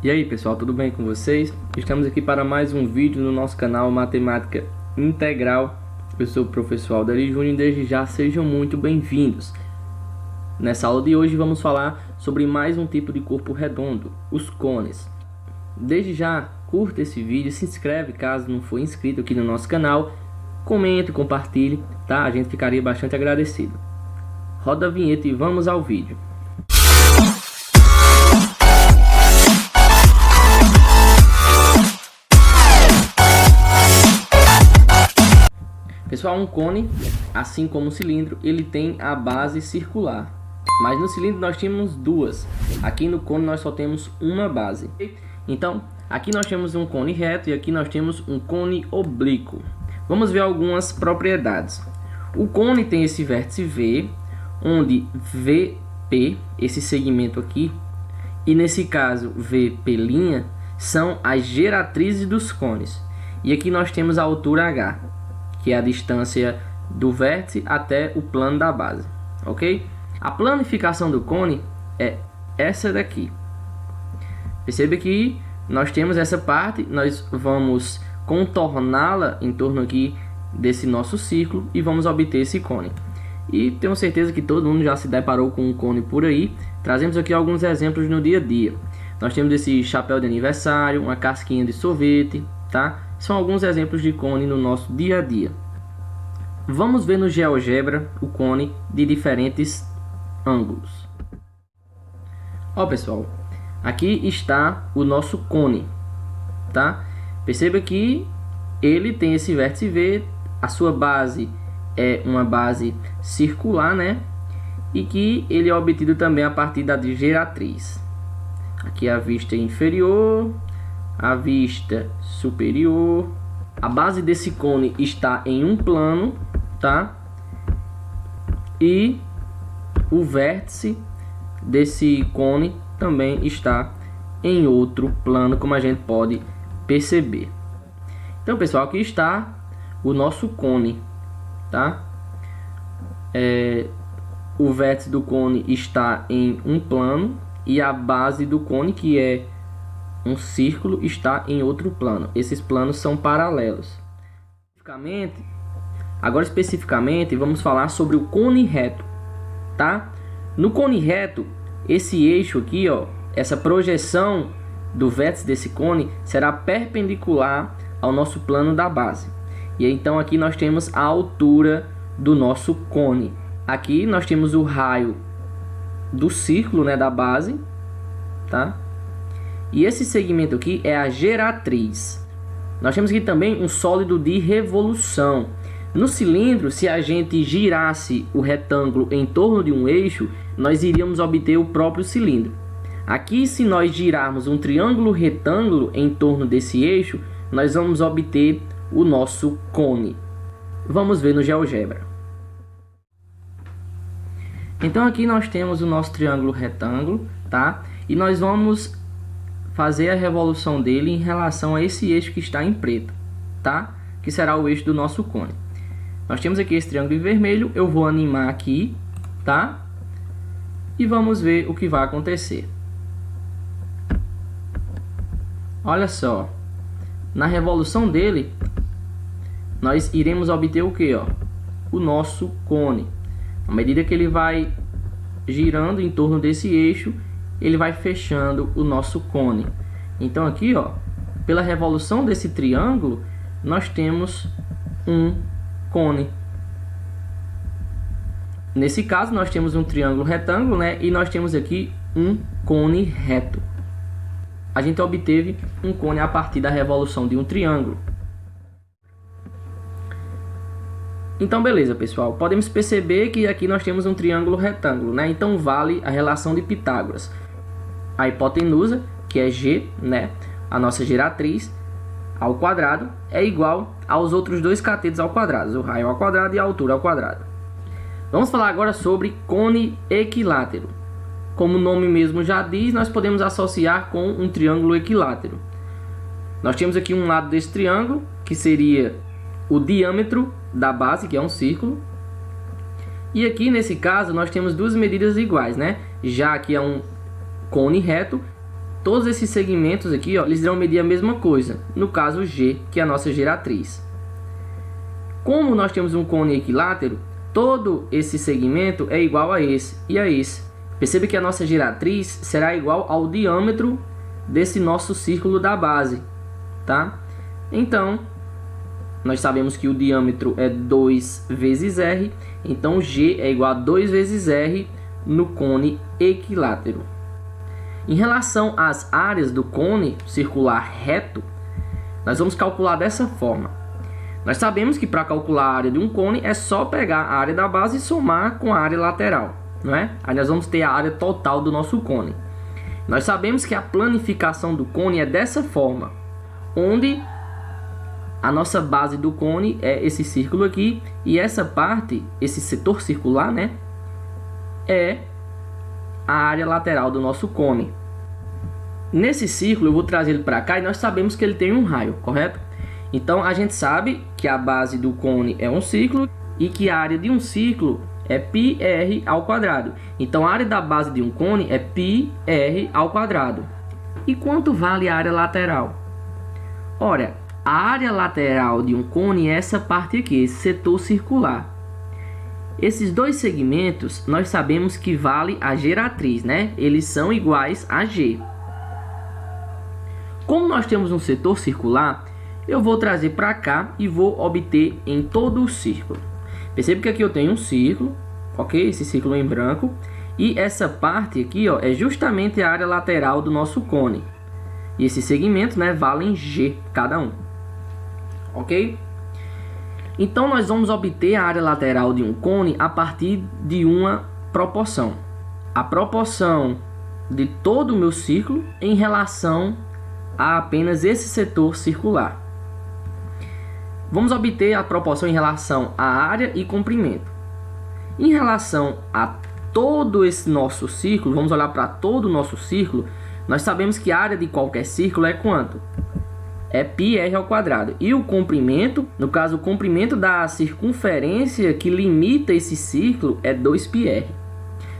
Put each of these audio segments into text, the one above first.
E aí pessoal, tudo bem com vocês? Estamos aqui para mais um vídeo no nosso canal Matemática Integral. Eu sou o professor Alderi Júnior e desde já sejam muito bem-vindos. Nessa aula de hoje vamos falar sobre mais um tipo de corpo redondo, os cones. Desde já, curta esse vídeo, se inscreve caso não for inscrito aqui no nosso canal, comente, compartilhe, tá? A gente ficaria bastante agradecido. Roda a vinheta e vamos ao vídeo. Pessoal, um cone, assim como um cilindro, ele tem a base circular. Mas no cilindro nós temos duas. Aqui no cone nós só temos uma base. Então, aqui nós temos um cone reto e aqui nós temos um cone oblíquo. Vamos ver algumas propriedades. O cone tem esse vértice V, onde VP, esse segmento aqui, e nesse caso VP', são as geratrizes dos cones. E aqui nós temos a altura H, que é a distância do vértice até o plano da base, ok? A planificação do cone é essa daqui. Perceba que nós temos essa parte, nós vamos contorná-la em torno aqui desse nosso círculo e vamos obter esse cone. E tenho certeza que todo mundo já se deparou com um cone por aí. Trazemos aqui alguns exemplos no dia a dia. Nós temos esse chapéu de aniversário, uma casquinha de sorvete, tá? São alguns exemplos de cone no nosso dia a dia. Vamos ver no GeoGebra o cone de diferentes ângulos. Ó pessoal, aqui está o nosso cone, tá? Perceba que ele tem esse vértice V, a sua base é uma base circular, né? E que ele é obtido também a partir da geratriz. Aqui a vista inferior, a vista superior. A base desse cone está em um plano, tá? E o vértice desse cone também está em outro plano, como a gente pode perceber. Então, pessoal, aqui está o nosso cone, tá? O vértice do cone está em um plano e a base do cone, que é um círculo, está em outro plano. Esses planos são paralelos. Agora especificamente vamos falar sobre o cone reto, tá? No cone reto, esse eixo aqui, ó, essa projeção do vértice desse cone será perpendicular ao nosso plano da base. E então aqui nós temos a altura do nosso cone. Aqui nós temos o raio do círculo, né, da base, tá? E esse segmento aqui é a geratriz. Nós temos aqui também um sólido de revolução. No cilindro, se a gente girasse o retângulo em torno de um eixo, nós iríamos obter o próprio cilindro. Aqui, se nós girarmos um triângulo retângulo em torno desse eixo, nós vamos obter o nosso cone. Vamos ver no GeoGebra. Então aqui nós temos o nosso triângulo retângulo, tá? E nós vamos fazer a revolução dele em relação a esse eixo que está em preto, tá? Que será o eixo do nosso cone. Nós temos aqui esse triângulo em vermelho, eu vou animar aqui, tá? E vamos ver o que vai acontecer. Olha só, na revolução dele, nós iremos obter o que, ó? O nosso cone. À medida que ele vai girando em torno desse eixo, ele vai fechando o nosso cone. Então aqui, ó, pela revolução desse triângulo, nós temos um cone. Nesse caso, nós temos um triângulo retângulo, né? E nós temos aqui um cone reto. A gente obteve um cone a partir da revolução de um triângulo. Então, beleza, pessoal. Podemos perceber que aqui nós temos um triângulo retângulo, né? Então, vale a relação de Pitágoras. A hipotenusa, que é G, né? A nossa geratriz, ao quadrado, é igual aos outros dois catetos ao quadrado, o raio ao quadrado e a altura ao quadrado. Vamos falar agora sobre cone equilátero. Como o nome mesmo já diz, nós podemos associar com um triângulo equilátero. Nós temos aqui um lado desse triângulo, que seria o diâmetro da base, que é um círculo. E aqui, nesse caso, nós temos duas medidas iguais, né? Já que é um cone reto, todos esses segmentos aqui, ó, eles irão medir a mesma coisa. No caso G, que é a nossa giratriz. Como nós temos um cone equilátero, todo esse segmento é igual a esse e a esse. Perceba que a nossa giratriz será igual ao diâmetro desse nosso círculo da base, tá? Então, nós sabemos que o diâmetro é 2 vezes R, então G é igual a 2 vezes R no cone equilátero. Em relação às áreas do cone circular reto, nós vamos calcular dessa forma. Nós sabemos que para calcular a área de um cone é só pegar a área da base e somar com a área lateral, não é? Aí nós vamos ter a área total do nosso cone. Nós sabemos que a planificação do cone é dessa forma, onde a nossa base do cone é esse círculo aqui e essa parte, esse setor circular, né, é a área lateral do nosso cone. Nesse círculo eu vou trazer ele para cá e nós sabemos que ele tem um raio, correto? Então a gente sabe que a base do cone é um círculo e que a área de um círculo é πr ao quadrado. Então a área da base de um cone é πr ao quadrado. E quanto vale a área lateral? Ora, a área lateral de um cone é essa parte aqui, esse setor circular. Esses dois segmentos nós sabemos que vale a giratriz, né? Eles são iguais a G. Como nós temos um setor circular, eu vou trazer para cá e vou obter em todo o círculo. Percebe que aqui eu tenho um círculo, ok? Esse círculo em branco. E essa parte aqui, ó, é justamente a área lateral do nosso cone. E esses segmentos, né, valem G cada um. Ok? Então nós vamos obter a área lateral de um cone a partir de uma proporção. A proporção de todo o meu círculo em relação a apenas esse setor circular. Vamos obter a proporção em relação à área e comprimento. Em relação a todo esse nosso círculo, vamos olhar para todo o nosso círculo, nós sabemos que a área de qualquer círculo é quanto? É πr ao quadrado. E o comprimento, no caso o comprimento da circunferência que limita esse círculo é 2πr.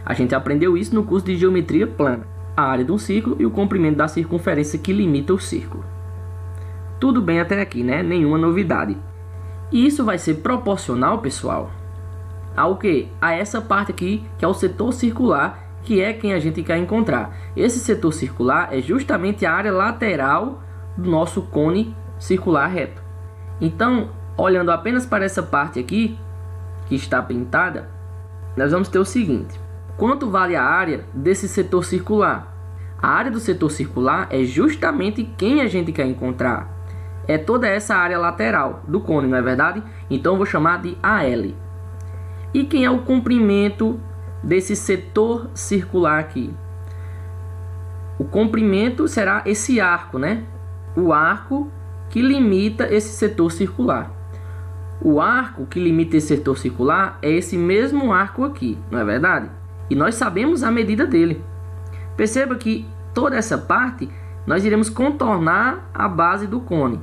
A gente aprendeu isso no curso de geometria plana. A área de um círculo e o comprimento da circunferência que limita o círculo. Tudo bem até aqui, né? Nenhuma novidade. E isso vai ser proporcional, pessoal, ao que? A essa parte aqui, que é o setor circular, que é quem a gente quer encontrar. Esse setor circular é justamente a área lateral do nosso cone circular reto. Então, olhando apenas para essa parte aqui, que está pintada, nós vamos ter o seguinte. Quanto vale a área desse setor circular? A área do setor circular é justamente quem a gente quer encontrar. É toda essa área lateral do cone, não é verdade? Então eu vou chamar de AL. E quem é o comprimento desse setor circular aqui? O comprimento será esse arco, né? O arco que limita esse setor circular. O arco que limita esse setor circular é esse mesmo arco aqui, não é verdade? E nós sabemos a medida dele. Perceba que toda essa parte nós iremos contornar a base do cone.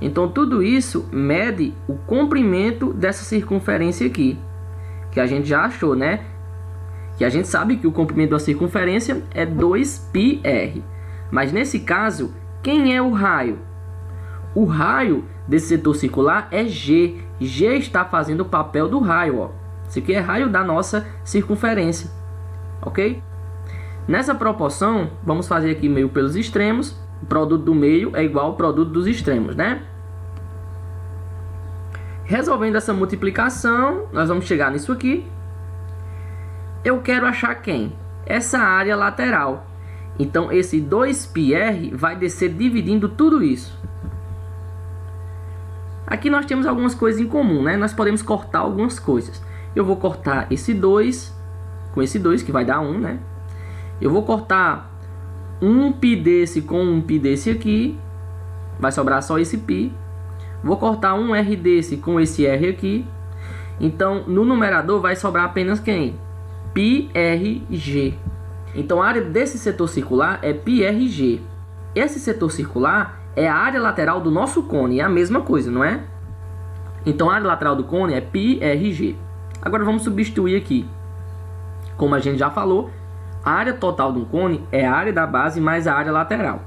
Então tudo isso mede o comprimento dessa circunferência aqui, que a gente já achou, né? Que a gente sabe que o comprimento da circunferência é 2πr. Mas nesse caso, quem é o raio? O raio desse setor circular é G. G está fazendo o papel do raio, ó. Isso aqui é raio da nossa circunferência, ok? Nessa proporção, vamos fazer aqui meio pelos extremos. O produto do meio é igual ao produto dos extremos, né? Resolvendo essa multiplicação, nós vamos chegar nisso aqui. Eu quero achar quem? Essa área lateral. Então, esse 2πr vai descer dividindo tudo isso. Aqui nós temos algumas coisas em comum, né? Nós podemos cortar algumas coisas. Eu vou cortar esse 2 com esse 2, que vai dar 1, né? Eu vou cortar um π desse com um π desse aqui. Vai sobrar só esse π. Vou cortar um r desse com esse r aqui. Então, no numerador vai sobrar apenas quem? πrg. Então, a área desse setor circular é πrg. Esse setor circular é a área lateral do nosso cone. É a mesma coisa, não é? Então, a área lateral do cone é πrg. Agora, vamos substituir aqui. Como a gente já falou, A área total de um cone é a área da base mais a área lateral.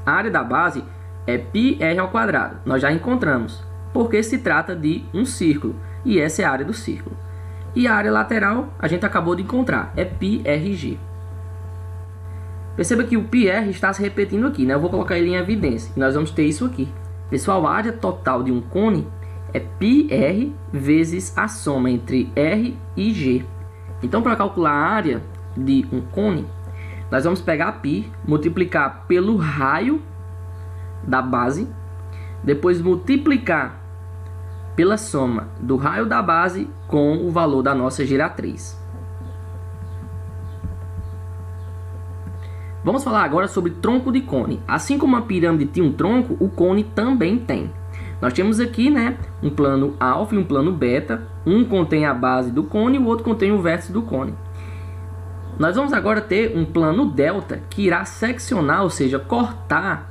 A área da base é πr². Nós já encontramos, porque se trata de um círculo, e essa é a área do círculo. E a área lateral a gente acabou de encontrar, é πrg. Perceba que o πr está se repetindo aqui, né? Eu vou colocar ele em evidência, e nós vamos ter isso aqui. Pessoal, a área total de um cone é πr vezes a soma entre r e g. Então, para calcular a área de um cone, nós vamos pegar π, multiplicar pelo raio da base, depois multiplicar pela soma do raio da base com o valor da nossa giratriz. Vamos falar agora sobre tronco de cone. Assim como a pirâmide tinha um tronco, o cone também tem. Nós temos aqui, né, um plano alfa e um plano beta. Um contém a base do cone e o outro contém o vértice do cone. Nós vamos agora ter um plano delta que irá seccionar, ou seja, cortar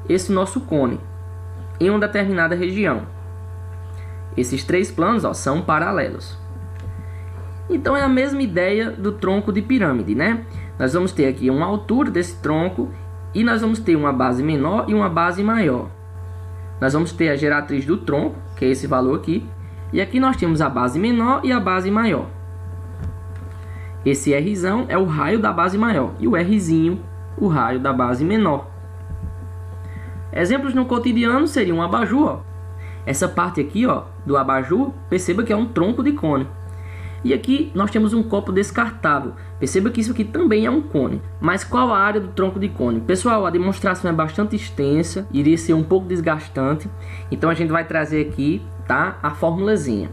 esse nosso cone em uma determinada região. Esses três planos, ó, são paralelos. Então é a mesma ideia do tronco de pirâmide, né? Nós vamos ter aqui uma altura desse tronco e nós vamos ter uma base menor e uma base maior. Nós vamos ter a geratriz do tronco, que é esse valor aqui, e aqui nós temos a base menor e a base maior. Esse Rzão é o raio da base maior e o Rzinho, o raio da base menor. Exemplos no cotidiano seriam um abajur, ó. Essa parte aqui, ó, do abajur, perceba que é um tronco de cone. E aqui nós temos um copo descartável. Perceba que isso aqui também é um cone. Mas qual a área do tronco de cone? Pessoal, a demonstração é bastante extensa, iria ser um pouco desgastante. Então a gente vai trazer aqui, tá, a formulazinha.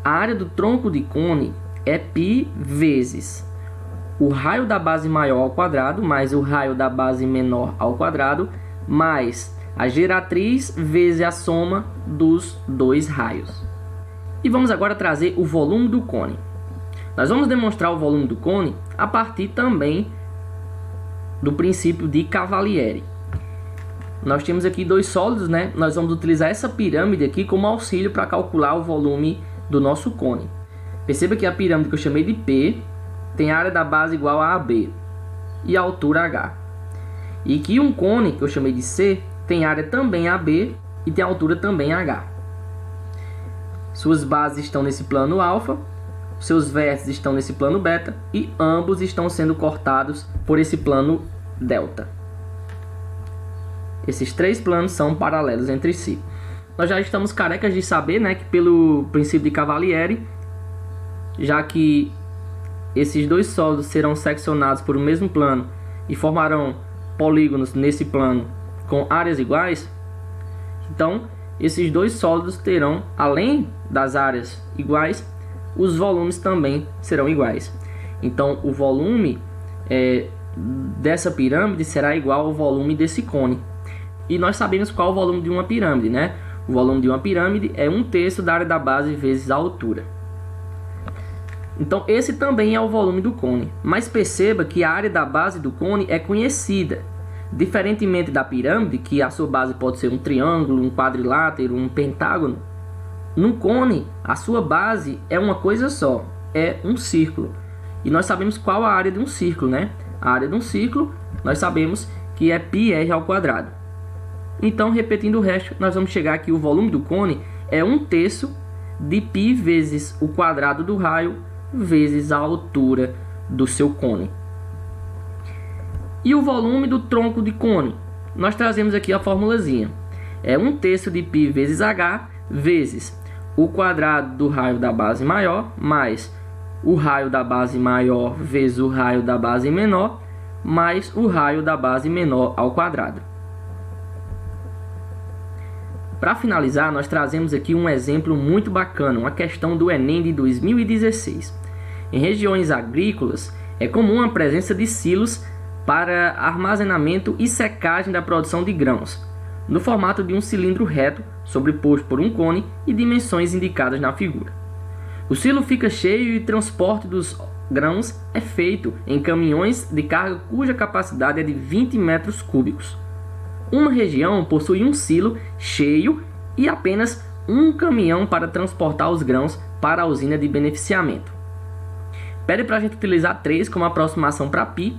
A área do tronco de cone é π vezes o raio da base maior ao quadrado, mais o raio da base menor ao quadrado, mais a geratriz vezes a soma dos dois raios. E vamos agora trazer o volume do cone. Nós vamos demonstrar o volume do cone a partir também do princípio de Cavalieri. Nós temos aqui dois sólidos, né? Nós vamos utilizar essa pirâmide aqui como auxílio para calcular o volume do nosso cone. Perceba que a pirâmide que eu chamei de P tem a área da base igual a AB e a altura H. E que um cone que eu chamei de C tem área também AB e tem altura também H. Suas bases estão nesse plano alfa, seus vértices estão nesse plano beta e ambos estão sendo cortados por esse plano delta. Esses três planos são paralelos entre si. Nós já estamos carecas de saber, né, que pelo princípio de Cavalieri, já que esses dois sólidos serão seccionados por um mesmo plano e formarão polígonos nesse plano com áreas iguais, então esses dois sólidos terão, além das áreas iguais, os volumes também serão iguais. Então o volume dessa pirâmide será igual ao volume desse cone. E nós sabemos qual é o volume de uma pirâmide, né? O volume de uma pirâmide é 1/3 da área da base vezes a altura. Então esse também é o volume do cone. Mas perceba que a área da base do cone é conhecida. Diferentemente da pirâmide, que a sua base pode ser um triângulo, um quadrilátero, um pentágono, no cone a sua base é uma coisa só, é um círculo. E nós sabemos qual a área de um círculo, né? A área de um círculo nós sabemos que é πr². Então, repetindo o resto, nós vamos chegar aqui, o volume do cone é 1/3 de π vezes o quadrado do raio vezes a altura do seu cone. E o volume do tronco de cone? Nós trazemos aqui a formulazinha. É 1/3 de π vezes h vezes o quadrado do raio da base maior mais o raio da base maior vezes o raio da base menor mais o raio da base menor ao quadrado. Para finalizar, nós trazemos aqui um exemplo muito bacana, uma questão do Enem de 2016. Em regiões agrícolas, é comum a presença de silos para armazenamento e secagem da produção de grãos, no formato de um cilindro reto, sobreposto por um cone e dimensões indicadas na figura. O silo fica cheio e o transporte dos grãos é feito em caminhões de carga cuja capacidade é de 20 metros cúbicos. Uma região possui um silo cheio e apenas um caminhão para transportar os grãos para a usina de beneficiamento. Pede para a gente utilizar 3 como aproximação para π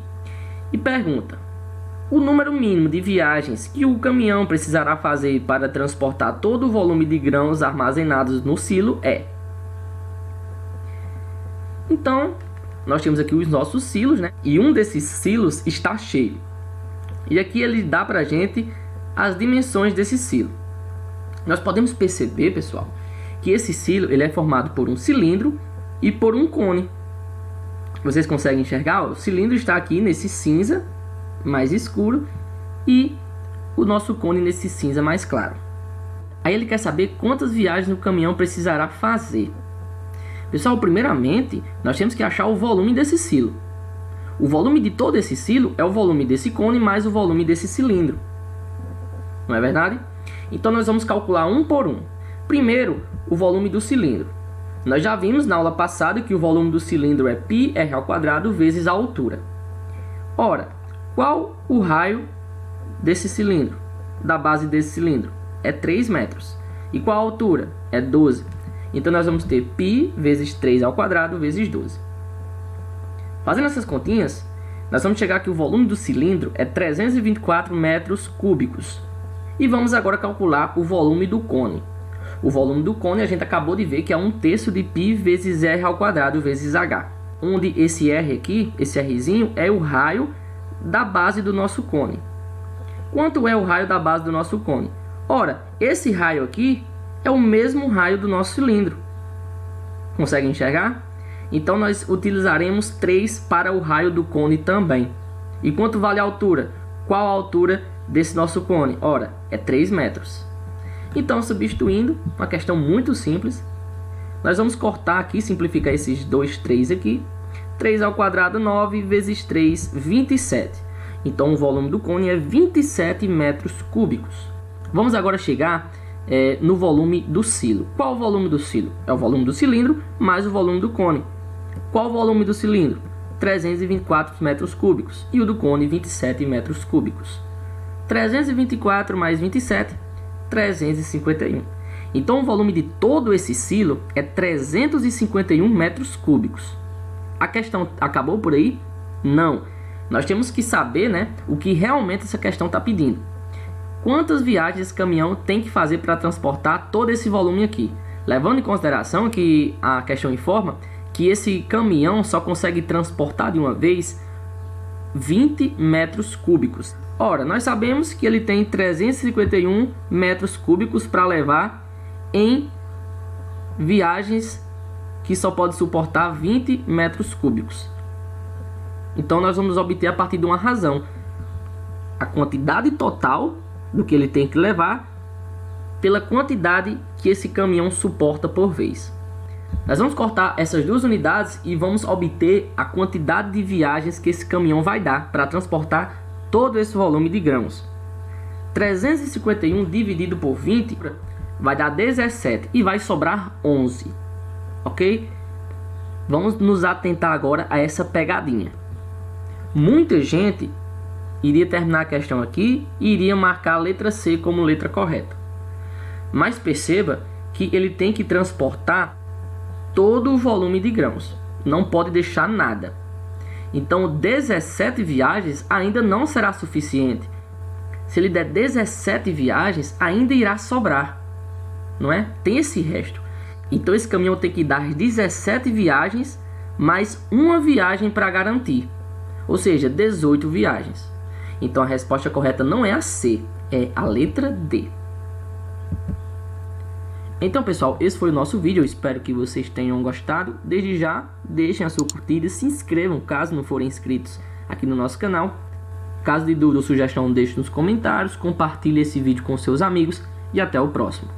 e pergunta: o número mínimo de viagens que o caminhão precisará fazer para transportar todo o volume de grãos armazenados no silo é... Então, nós temos aqui os nossos silos, né? E um desses silos está cheio. E aqui ele dá para a gente as dimensões desse silo. Nós podemos perceber, pessoal, que esse silo ele é formado por um cilindro e por um cone. Vocês conseguem enxergar? O cilindro está aqui nesse cinza mais escuro e o nosso cone nesse cinza mais claro. Aí ele quer saber quantas viagens o caminhão precisará fazer. Pessoal, primeiramente, nós temos que achar o volume desse silo. O volume de todo esse silo é o volume desse cone mais o volume desse cilindro. Não é verdade? Então nós vamos calcular um por um. Primeiro, o volume do cilindro. Nós já vimos na aula passada que o volume do cilindro é πr² vezes a altura. Ora, qual o raio desse cilindro? Da base desse cilindro? É 3 metros. E qual a altura? É 12. Então nós vamos ter π vezes 3² vezes 12. Fazendo essas continhas, nós vamos chegar que o volume do cilindro é 324 metros cúbicos. E vamos agora calcular o volume do cone. O volume do cone a gente acabou de ver que é 1/3 de π vezes r² vezes h. Onde esse r aqui, esse rzinho, é o raio da base do nosso cone. Quanto é o raio da base do nosso cone? Ora, esse raio aqui é o mesmo raio do nosso cilindro. Consegue enxergar? Então nós utilizaremos 3 para o raio do cone também. E quanto vale a altura? Qual a altura desse nosso cone? Ora, é 3 metros. Então, substituindo, uma questão muito simples, nós vamos cortar aqui, simplificar esses 3 aqui. 3² 9 vezes 3, 27. Então o volume do cone é 27 metros cúbicos. Vamos agora chegar no volume do silo. Qual o volume do silo? É o volume do cilindro mais o volume do cone. Qual o volume do cilindro? 324 metros cúbicos. E o do cone, 27 metros cúbicos. 324 mais 27, 351. Então o volume de todo esse silo é 351 metros cúbicos. A questão acabou por aí? Não. Nós temos que saber, né, o que realmente essa questão está pedindo. Quantas viagens esse caminhão tem que fazer para transportar todo esse volume aqui? Levando em consideração que a questão informa que esse caminhão só consegue transportar de uma vez 20 metros cúbicos. Ora, nós sabemos que ele tem 351 metros cúbicos para levar em viagens que só pode suportar 20 metros cúbicos. Então nós vamos obter a partir de uma razão a quantidade total do que ele tem que levar pela quantidade que esse caminhão suporta por vez. Nós vamos cortar essas duas unidades e vamos obter a quantidade de viagens que esse caminhão vai dar para transportar todo esse volume de grãos. 351 dividido por 20 vai dar 17 e vai sobrar 11. Ok? Vamos nos atentar agora a essa pegadinha. Muita gente iria terminar a questão aqui e iria marcar a letra C como letra correta. Mas perceba que ele tem que transportar todo o volume de grãos. Não pode deixar nada. Então 17 viagens ainda não será suficiente. Se ele der 17 viagens, ainda irá sobrar. Não é? Tem esse resto. Então esse caminhão tem que dar 17 viagens mais uma viagem para garantir. Ou seja, 18 viagens. Então a resposta correta não é a C, é a letra D. Então pessoal, esse foi o nosso vídeo. Eu espero que vocês tenham gostado. Desde já, deixem a sua curtida, se inscrevam caso não forem inscritos aqui no nosso canal. Caso de dúvida ou sugestão, deixe nos comentários, compartilhe esse vídeo com seus amigos e até o próximo.